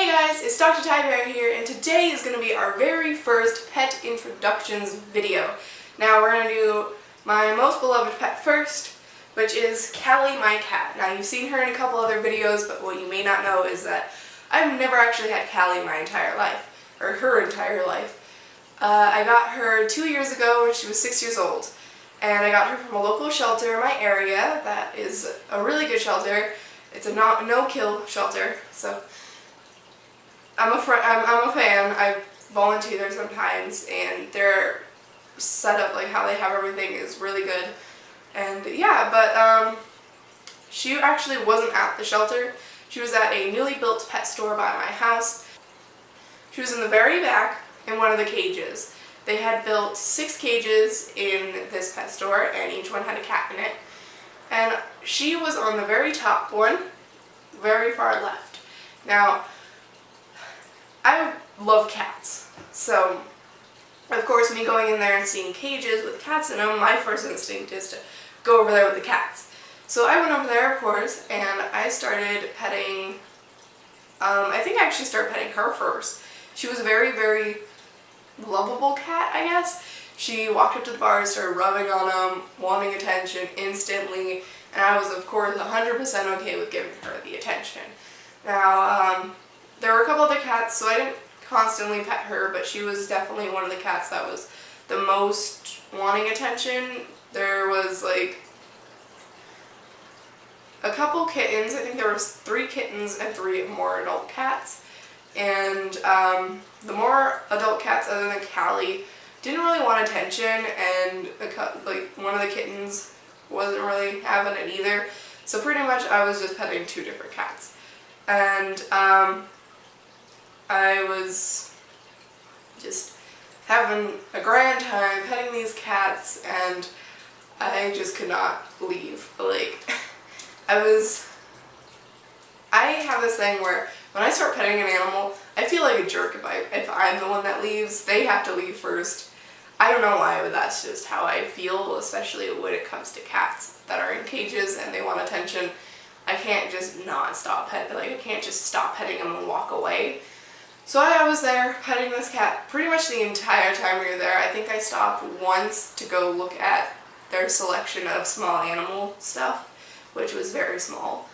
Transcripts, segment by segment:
guys, it's Dr.Tibear here, and today is going to be our very first pet introductions video. Now we're going to do my most beloved pet first, which is Callie, my cat. Now you've seen her in a couple other videos, but what you may not know is that I've never actually had Callie my entire life, or her entire life. I got her 2 years ago when she was 6 years old, and I got her from a local shelter in my area that is a really good shelter. It's a no-kill shelter, so I'm a fan. I volunteer there sometimes, and their setup, like how they have everything, is really good. And yeah, but she actually wasn't at the shelter. She was at a newly built pet store by my house. She was in the very back in one of the cages. They had built 6 cages in this pet store, and each one had a cat in it. And she was on the very top one, very far left. Now, I love cats, so of course me going in there and seeing cages with cats in them, my first instinct is to go over there with the cats. So I went over there, of course, and I started petting, I think I actually started petting her first. She was a very, very lovable cat, I guess. She walked up to the bar and started rubbing on them, wanting attention instantly, and I was, of course, 100% okay with giving her the attention. Now, there were a couple other cats, so I didn't constantly pet her, but she was definitely one of the cats that was the most wanting attention. There was like a couple kittens. I think there was 3 kittens and 3 more adult cats. And the more adult cats, other than Callie, didn't really want attention, and one of the kittens wasn't really having it either. So pretty much I was just petting 2 different cats. And I was just having a grand time petting these cats, and I just could not leave. Like, I have this thing where when I start petting an animal, I feel like a jerk if I'm the one that leaves. They have to leave first. I don't know why, but that's just how I feel, especially when it comes to cats that are in cages and they want attention. I can't just not stop petting, like I can't just stop petting them and walk away. So I was there petting this cat pretty much the entire time we were there. I think I stopped once to go look at their selection of small animal stuff, which was very small.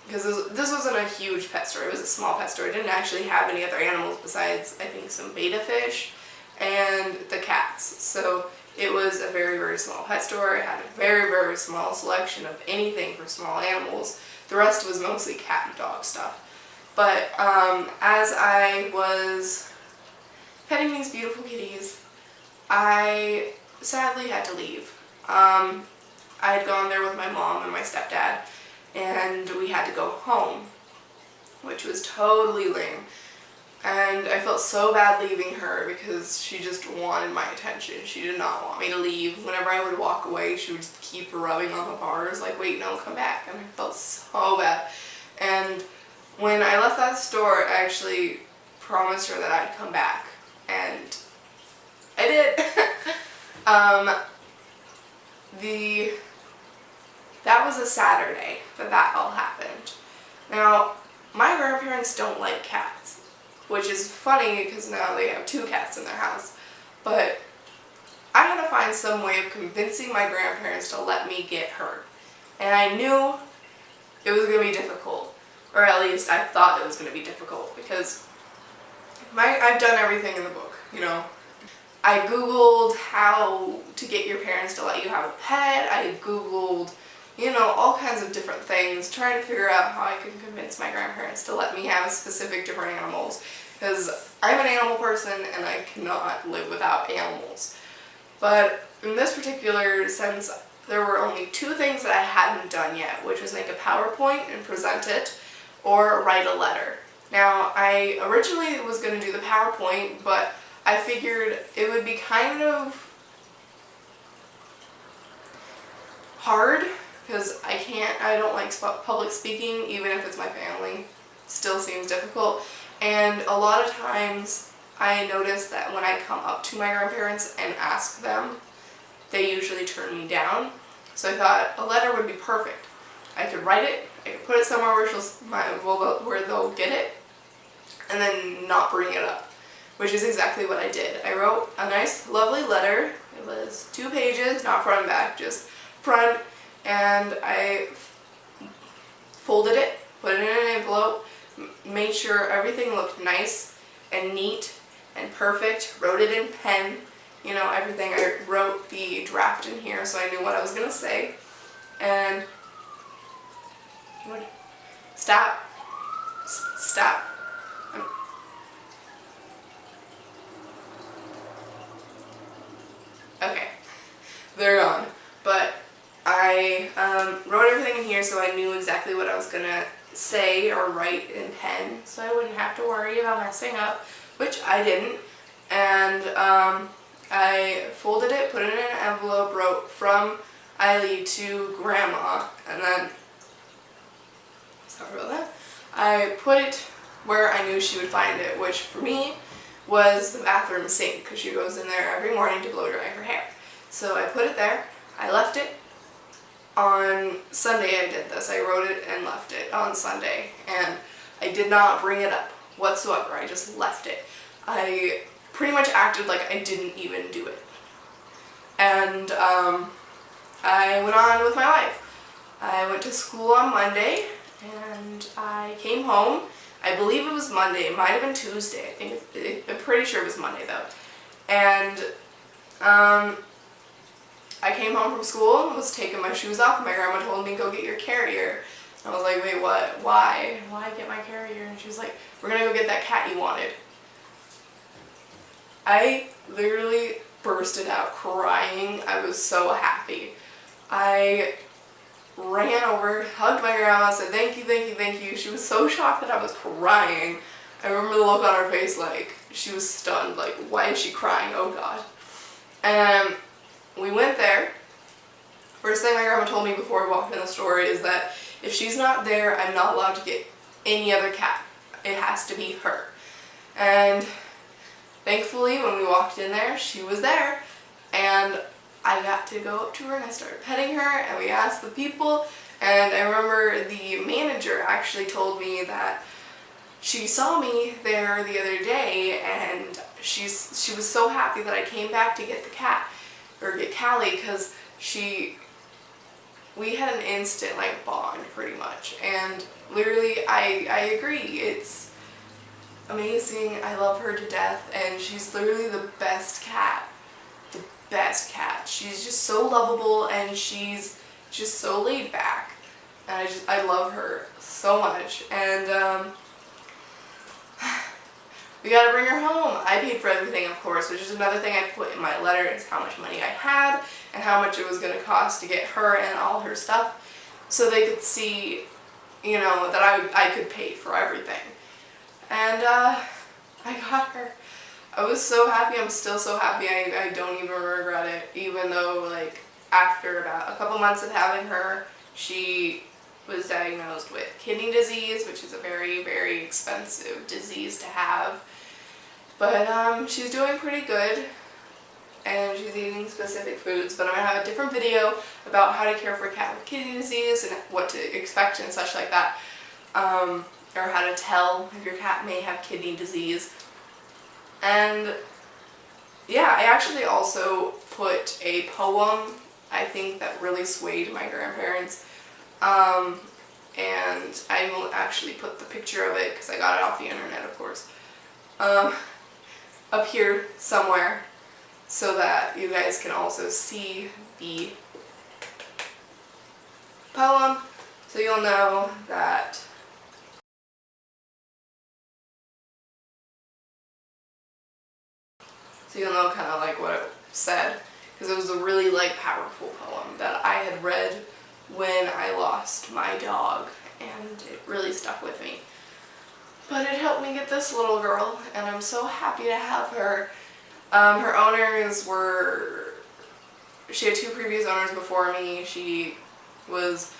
Because this wasn't a huge pet store, it was a small pet store. It didn't actually have any other animals besides, I think, some betta fish and the cats. So it was a very, very small pet store. It had a very, very small selection of anything for small animals. The rest was mostly cat and dog stuff. But as I was petting these beautiful kitties, I sadly had to leave. I had gone there with my mom and my stepdad, and we had to go home, which was totally lame. And I felt so bad leaving her because she just wanted my attention. She did not want me to leave. Whenever I would walk away, she would just keep rubbing on the bars, like, wait, no, come back. And I felt so bad. And when I left that store, I actually promised her that I'd come back. And I did. That was a Saturday that all happened. Now, my grandparents don't like cats, which is funny because now they have 2 cats in their house. But I had to find some way of convincing my grandparents to let me get her. And I knew it was going to be difficult, or at least I thought it was going to be difficult, because I've done everything in the book, you know. I Googled how to get your parents to let you have a pet. I Googled, you know, all kinds of different things, trying to figure out how I can convince my grandparents to let me have specific different animals, because I'm an animal person and I cannot live without animals. But in this particular sense, there were only 2 things that I hadn't done yet, which was make a PowerPoint and present it, or write a letter. Now, I originally was going to do the PowerPoint, but I figured it would be kind of hard, because I don't like public speaking, even if it's my family. Still seems difficult. And a lot of times I notice that when I come up to my grandparents and ask them, they usually turn me down. So I thought a letter would be perfect. I could write it, I could put it somewhere where they'll get it, and then not bring it up, which is exactly what I did. I wrote a nice, lovely letter. It was 2 pages, not front and back, just front, and I folded it, put it in an envelope, made sure everything looked nice and neat and perfect, wrote it in pen, you know, everything. I wrote the draft in here so I knew what I was going to say. And stop. Okay, they're gone. But I wrote everything in here so I knew exactly what I was going to say or write in pen, so I wouldn't have to worry about messing up, which I didn't. And I folded it, put it in an envelope, wrote from Eileen to Grandma, and then, sorry about that, I put it where I knew she would find it, which for me was the bathroom sink, because she goes in there every morning to blow dry her hair. So I put it there. I left it. On Sunday I did this. I wrote it and left it on Sunday, and I did not bring it up whatsoever. I just left it. I pretty much acted like I didn't even do it. And I went on with my life. I went to school on Monday, and I came home. I believe it was Monday. It might have been Tuesday. I'm pretty sure it was Monday though. And I came home from school and was taking my shoes off, and my grandma told me, go get your carrier. I was like, wait, what? Why? Why get my carrier? And she was like, we're gonna go get that cat you wanted. I literally bursted out crying. I was so happy. I ran over, hugged my grandma, said thank you, thank you, thank you. She was so shocked that I was crying. I remember the look on her face, like, she was stunned, like, why is she crying? Oh God. And we went there. First thing my grandma told me before we walked in the store is that if she's not there, I'm not allowed to get any other cat. It has to be her. And thankfully, when we walked in there, she was there, and I got to go up to her and I started petting her, and we asked the people, and I remember the manager actually told me that she saw me there the other day, and she was so happy that I came back to get the cat, or get Callie, because we had an instant like bond pretty much, and literally I agree, it's amazing. I love her to death, and she's literally the best cat. The best cat. She's just so lovable, and she's just so laid back, and I love her so much. And we gotta bring her home. I paid for everything, of course, which is another thing I put in my letter, is how much money I had and how much it was gonna cost to get her and all her stuff, so they could see, you know, that I could pay for everything. And I got her. I was so happy. I'm still so happy. I don't even regret it, even though, like, after about a couple months of having her, she was diagnosed with kidney disease, which is a very, very expensive disease to have. But she's doing pretty good, and she's eating specific foods. But I'm going to have a different video about how to care for a cat with kidney disease and what to expect and such like that. Or how to tell if your cat may have kidney disease. And yeah, I actually also put a poem, I think, that really swayed my grandparents. And I will actually put the picture of it, because I got it off the internet, of course, up here somewhere, so that you guys can also see the poem, so you'll know that so you'll know kind of like what it said, because it was a really like powerful poem that I had read when I lost my dog, and it really stuck with me. But it helped me get this little girl, and I'm so happy to have her. Her owners were, she had 2 previous owners before me. She was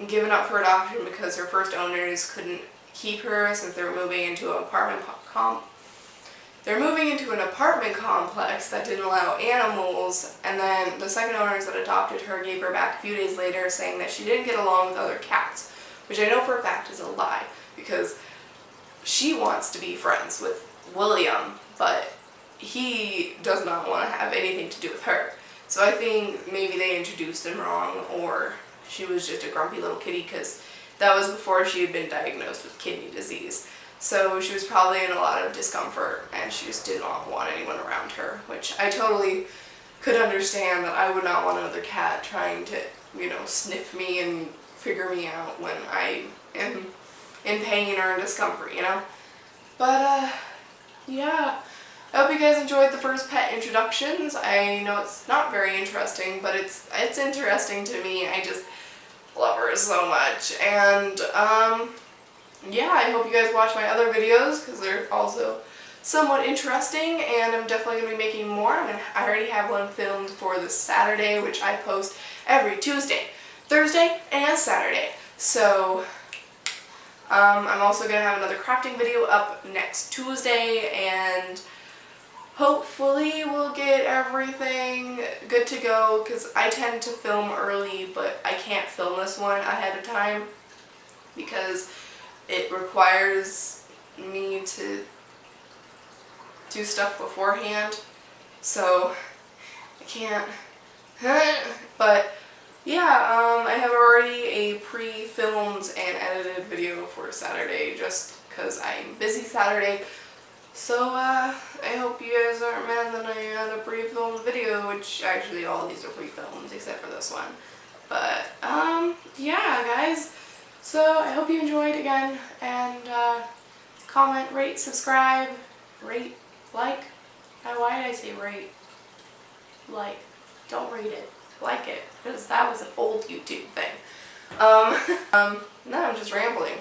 given up for adoption because her first owners couldn't keep her since they were moving into an apartment complex that didn't allow animals, and then the second owners that adopted her gave her back a few days later, saying that she didn't get along with other cats, which I know for a fact is a lie, because she wants to be friends with William, but he does not want to have anything to do with her. So I think maybe they introduced him wrong, or she was just a grumpy little kitty, because that was before she had been diagnosed with kidney disease. So she was probably in a lot of discomfort, and she just did not want anyone around her, which I totally could understand. That I would not want another cat trying to, sniff me and figure me out when I am in pain or in discomfort, But, yeah. I hope you guys enjoyed the first pet introductions. I know it's not very interesting, but it's interesting to me. I just love her so much. And, yeah, I hope you guys watch my other videos, because they're also somewhat interesting, and I'm definitely going to be making more. I already have one filmed for this Saturday, which I post every Tuesday, Thursday, and Saturday. So, I'm also going to have another crafting video up next Tuesday, and hopefully we'll get everything good to go, because I tend to film early, but I can't film this one ahead of time, because it requires me to do stuff beforehand, so I can't. But yeah, I have already a pre-filmed and edited video for Saturday, just because I'm busy Saturday. So I hope you guys aren't mad that I had a pre-filmed video, which actually all these are pre-filmed except for this one. But yeah, guys. So I hope you enjoyed again, and comment, rate, subscribe, rate, like. Why did I say rate? Like. Don't rate it. Like it, because that was an old YouTube thing. No, I'm just rambling.